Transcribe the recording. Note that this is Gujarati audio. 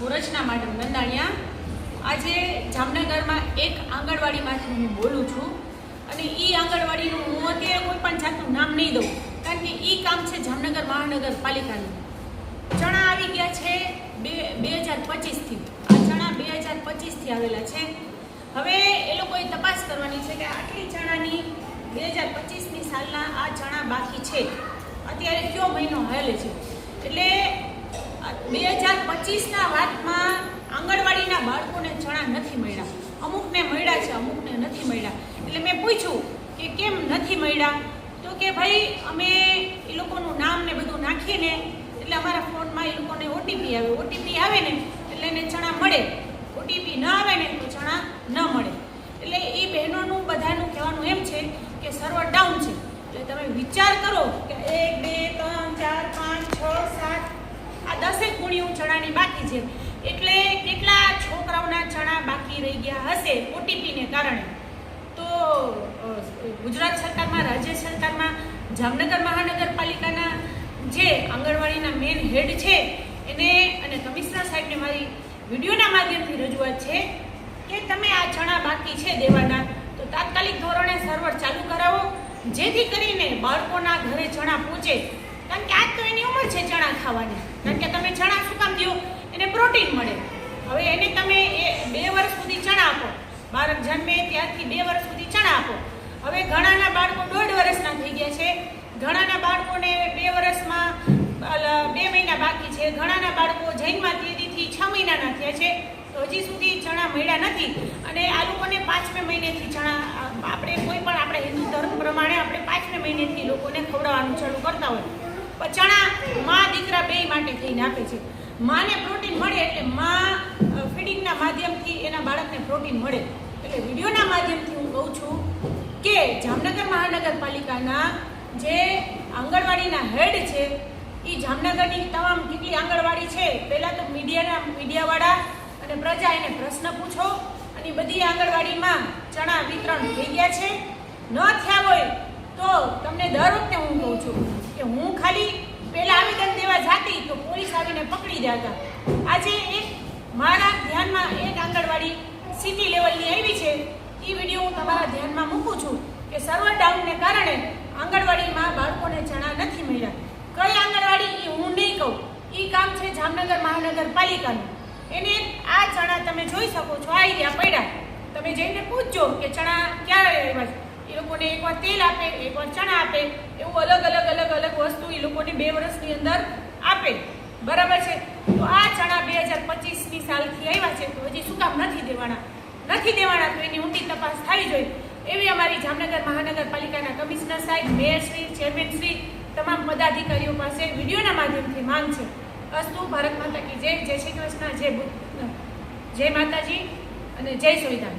હું રચના મેડમ નંદાણીયા. આજે જામનગરમાં એક આંગણવાડીમાંથી હું બોલું છું અને એ આંગણવાડીનું હું અત્યારે કોઈ પણ જાતનું નામ નહીં દઉં, કારણ કે એ કામ છે જામનગર મહાનગરપાલિકાનું. ચણા આવી ગયા છે 2025થી. આ ચણા 2025થી આવેલા છે. હવે એ લોકોએ તપાસ કરવાની છે કે આટલી ચણાની 2025ની સાલના આ ચણા બાકી છે. અત્યારે કયો મહિનો હાલે છે, એટલે 2025ના વાતમાં આંગણવાડીના બાળકોને ચણા નથી મળ્યા. અમુકને મળ્યા છે, અમુકને નથી મળ્યા. એટલે મેં પૂછ્યું કે કેમ નથી મળ્યા, તો કે ભાઈ અમે એ લોકોનું નામ ને બધું નાખીને એટલે અમારા ફોનમાં એ લોકોને ઓટીપી આવે. ઓટીપી આવે ને એટલે એને ચણા મળે, ઓટીપી ન આવે ને તો ચણા ન મળે. એટલે એ બહેનોનું બધાનું કહેવાનું એમ છે કે સર્વર ડાઉન છે. એટલે તમે વિચાર કરો કે 1 2 3 4 5 6 7 આ 10 ગુણીઓ ચણાની બાકી છે. એટલે કેટલા છોકરાઓના ચણા બાકી રહી ગયા હશે ઓટીપીને કારણે. તો ગુજરાત સરકારમાં, રાજ્ય સરકારમાં, જામનગર મહાનગરપાલિકાના જે આંગણવાડીના મેન હેડ છે એને અને કમિશનર સાહેબને મારી વિડીયોના માધ્યમથી રજૂઆત છે કે તમે આ ચણા બાકી છે દેવાના તો તાત્કાલિક ધોરણે સર્વર ચાલુ કરાવો, જેથી કરીને બાળકોના ઘરે ચણા પહોંચે. કારણ કે આજ તો એની ઉંમર છે ચણા ખાવાની. કારણ કે તમે ચણા શું કામ દો, એને પ્રોટીન મળે. હવે એને તમે 2 વર્ષ સુધી ચણા આપો, બાળક જન્મે ત્યારથી 2 વર્ષ સુધી ચણા આપો. હવે ઘણાના બાળકો 1.5 વર્ષના થઈ ગયા છે, ઘણાના બાળકોને 2 વર્ષમાં 2 મહિના બાકી છે, ઘણાના બાળકો જન્મા ત્યારથી 6 મહિનાના થયા છે, તો હજી સુધી ચણા મળ્યા નથી. અને આ લોકોને 5મે મહિનેથી ચણા આપણે કોઈ પણ આપણે હિન્દુ ધર્મ પ્રમાણે આપણે 5મે મહિનેથી લોકોને ખવડાવવાનું ચાલુ કરતા હોય. પણ ચણા મા દીકરા બેય માટે થઈને આપે છે. માને પ્રોટીન મળે એટલે મા ફીડિંગના માધ્યમથી એના બાળકને પ્રોટીન મળે. એટલે વિડીયોના માધ્યમથી હું કહું છું કે જામનગર મહાનગરપાલિકાના જે આંગણવાડીના હેડ છે એ જામનગરની તમામ કેટલી આંગણવાડી છે, પહેલાં તો મીડિયાવાળા અને પ્રજા એને પ્રશ્ન પૂછો. અને બધી આંગણવાડીમાં ચણા વિતરણ થઈ ગયા છે. ન થયા હોય તો તમને દર વખતે હું કહું છું કે હું ખાલી પહેલાં આવેદન દેવા જાતી તો પોલીસ આવીને પકડી જતા. આજે એક મારા ધ્યાનમાં એક આંગણવાડી સિટી લેવલની આવી છે. એ વિડીયો હું તમારા ધ્યાનમાં મૂકું છું કે સર્વર ડાઉનને કારણે આંગણવાડીમાં બાળકોને ચણા નથી મળ્યા. કઈ આંગણવાડી એ હું નહીં કહું, એ કામ છે જામનગર મહાનગરપાલિકાનું. એને આ ચણા તમે જોઈ શકો છો, આ રહ્યા પડ્યા. તમે જઈને પૂછજો કે ચણા ક્યારે આવ્યા છે. એ લોકોને એકવાર તેલ આપે, એકવાર ચણા આપે, એવું અલગ વસ્તુ એ લોકોને 2 વર્ષની અંદર આપે. બરાબર છે. તો આ ચણા 2025ની સાલથી આવ્યા છે, તો હજી શું કામ નથી દેવાના તો એની ઊંડી તપાસ થવી જોઈએ એવી અમારી જામનગર મહાનગરપાલિકાના કમિશનર સાહેબ, મેયરશ્રી, ચેરમેનશ્રી, તમામ પદાધિકારીઓ પાસે વિડીયોના માધ્યમથી માંગ છે. અસ્તુ. ભારત માતા કી જય. જય શ્રી કૃષ્ણ. જય માતાજી અને જય સંવિધાન.